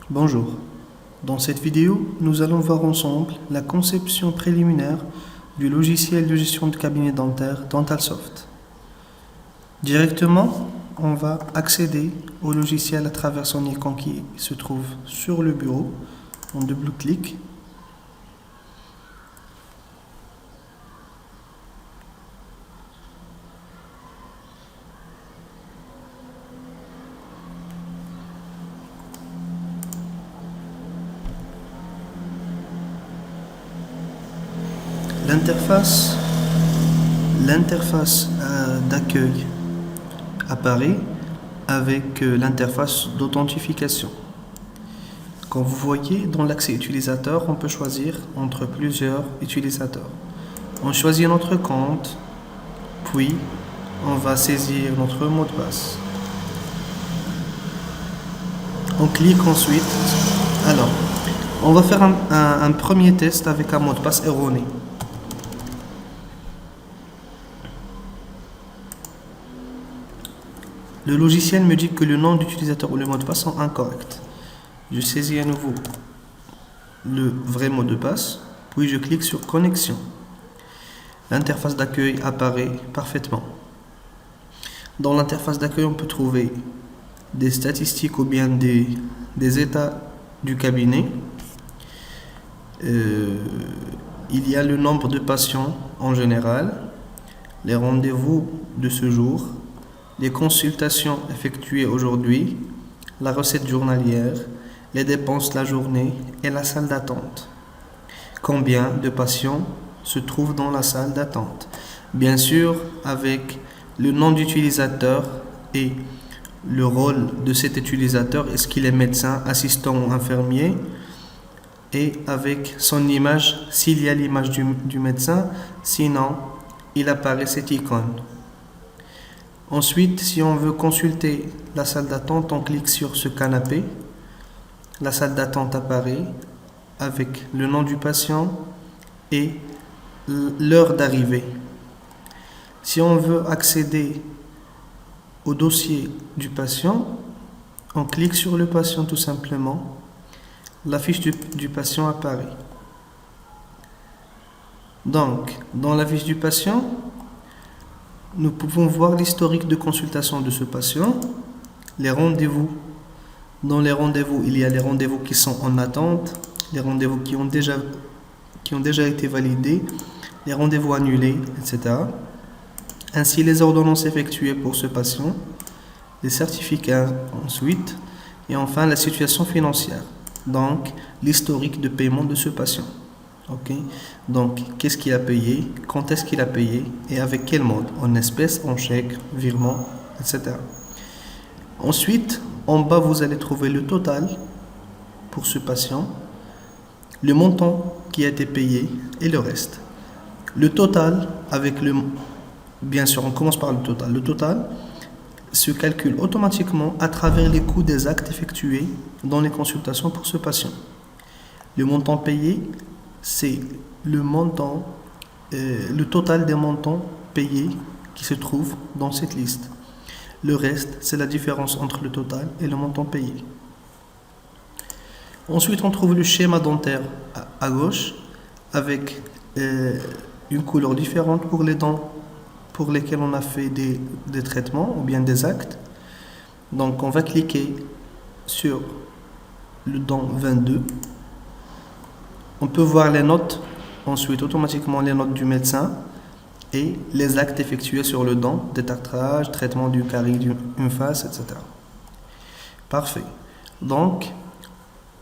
Bonjour. Dans cette vidéo, nous allons voir ensemble la conception préliminaire du logiciel de gestion de cabinet dentaire Dentalsoft. Directement, on va accéder au logiciel à travers son icône qui se trouve sur le bureau en double-clic. L'interface d'accueil apparaît avec l'interface d'authentification. Comme vous voyez, dans l'accès utilisateur, on peut choisir entre plusieurs utilisateurs. On choisit notre compte, puis on va saisir notre mot de passe. On clique ensuite. Alors, on va faire un premier test avec un mot de passe erroné. Le logiciel me dit que le nom d'utilisateur ou le mot de passe sont incorrects. Je saisis à nouveau le vrai mot de passe, puis je clique sur connexion. L'interface d'accueil apparaît parfaitement. Dans l'interface d'accueil, on peut trouver des statistiques ou bien des états du cabinet. Il y a le nombre de patients en général, les rendez-vous de ce jour, les consultations effectuées aujourd'hui, la recette journalière, les dépenses la journée et la salle d'attente. Combien de patients se trouvent dans la salle d'attente? Bien sûr, avec le nom d'utilisateur et le rôle de cet utilisateur, est-ce qu'il est médecin, assistant ou infirmier, et avec son image, s'il y a l'image du médecin, sinon il apparaît cette icône. Ensuite, si on veut consulter la salle d'attente, on clique sur ce canapé. La salle d'attente apparaît avec le nom du patient et l'heure d'arrivée. Si on veut accéder au dossier du patient, on clique sur le patient tout simplement. La fiche du patient apparaît. Donc, dans la fiche du patient, nous pouvons voir l'historique de consultation de ce patient, les rendez-vous. Dans les rendez-vous, il y a les rendez-vous qui sont en attente, les rendez-vous qui ont déjà été validés, les rendez-vous annulés, etc. Ainsi, les ordonnances effectuées pour ce patient, les certificats ensuite, et enfin la situation financière. Donc, l'historique de paiement de ce patient. Ok, donc qu'est-ce qu'il a payé, quand est-ce qu'il a payé et avec quel mode, en espèces, en chèque, virement, etc. Ensuite, en bas, vous allez trouver le total pour ce patient, le montant qui a été payé et le reste. Le total, bien sûr, on commence par le total. Le total se calcule automatiquement à travers les coûts des actes effectués dans les consultations pour ce patient. Le montant payé, c'est le total des montants payés qui se trouvent dans cette liste. Le reste, c'est la différence entre le total et le montant payé. Ensuite, on trouve le schéma dentaire à gauche avec une couleur différente pour les dents pour lesquelles on a fait des traitements ou bien des actes. Donc, on va cliquer sur le dent 22. On peut voir les notes, ensuite automatiquement les notes du médecin et les actes effectués sur le dent, détartrage, traitement du carie d'une face, etc. Parfait. Donc,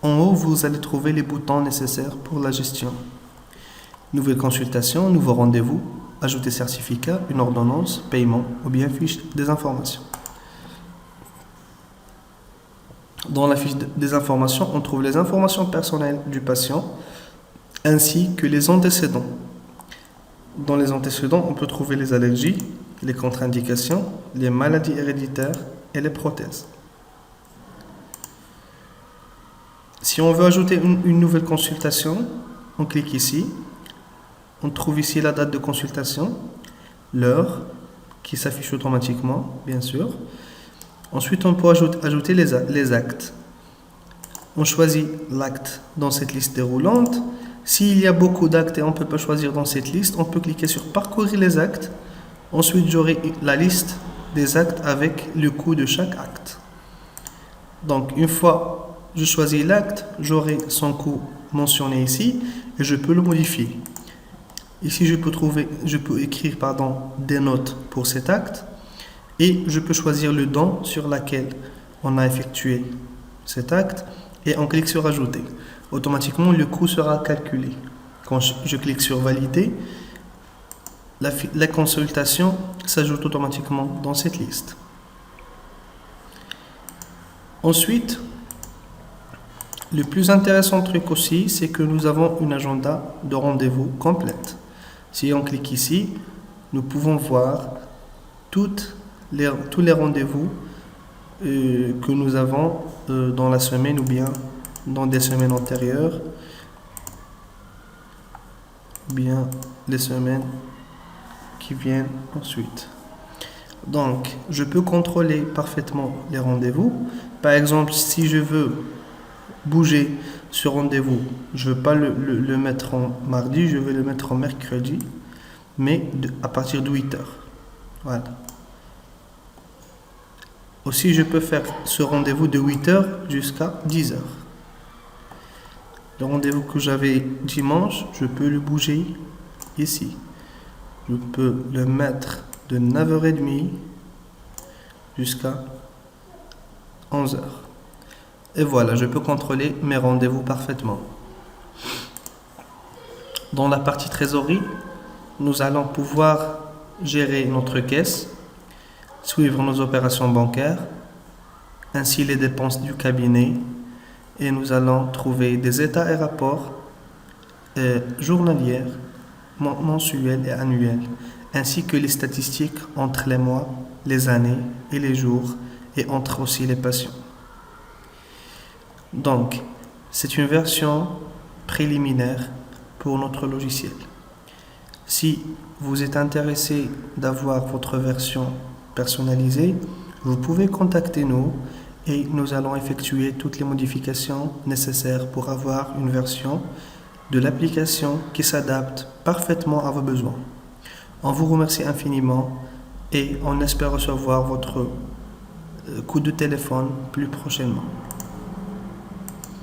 en haut, vous allez trouver les boutons nécessaires pour la gestion. Nouvelle consultation, nouveau rendez-vous, ajouter certificat, une ordonnance, paiement ou bien fiche des informations. Dans la fiche des informations, on trouve les informations personnelles du patient ainsi que les antécédents. Dans les antécédents, on peut trouver les allergies, les contre-indications, les maladies héréditaires et les prothèses. Si on veut ajouter une nouvelle consultation, on clique ici. On trouve ici la date de consultation, l'heure qui s'affiche automatiquement, bien sûr. Ensuite, on peut ajouter les actes. On choisit l'acte dans cette liste déroulante. S'il y a beaucoup d'actes et on ne peut pas choisir dans cette liste, on peut cliquer sur parcourir les actes. Ensuite, j'aurai la liste des actes avec le coût de chaque acte. Donc, une fois que je choisis l'acte, j'aurai son coût mentionné ici et je peux le modifier. Ici, je peux écrire des notes pour cet acte et je peux choisir le don sur lequel on a effectué cet acte et on clique sur ajouter. Automatiquement, le coût sera calculé. Quand je clique sur valider, la consultation s'ajoute automatiquement dans cette liste. Ensuite, le plus intéressant truc aussi, c'est que nous avons une agenda de rendez-vous complète. Si on clique ici, nous pouvons voir tous les rendez-vous que nous avons dans la semaine ou bien dans des semaines antérieures, ou bien les semaines qui viennent ensuite. Donc, je peux contrôler parfaitement les rendez-vous. Par exemple, si je veux bouger ce rendez-vous, je ne veux pas le mettre en mardi, je vais le mettre en mercredi, mais à partir de 8 heures. Voilà. Aussi, je peux faire ce rendez-vous de 8 heures jusqu'à 10 heures. Le rendez-vous que j'avais dimanche, je peux le bouger ici. Je peux le mettre de 9h30 jusqu'à 11h. Et voilà, je peux contrôler mes rendez-vous parfaitement. Dans la partie trésorerie, nous allons pouvoir gérer notre caisse, suivre nos opérations bancaires, ainsi les dépenses du cabinet, et nous allons trouver des états et rapports journaliers, mensuels et annuels, ainsi que les statistiques entre les mois, les années et les jours, et entre aussi les patients. Donc, c'est une version préliminaire pour notre logiciel. Si vous êtes intéressé d'avoir votre version personnalisée, vous pouvez contacter nous et nous allons effectuer toutes les modifications nécessaires pour avoir une version de l'application qui s'adapte parfaitement à vos besoins. On vous remercie infiniment et on espère recevoir votre coup de téléphone plus prochainement.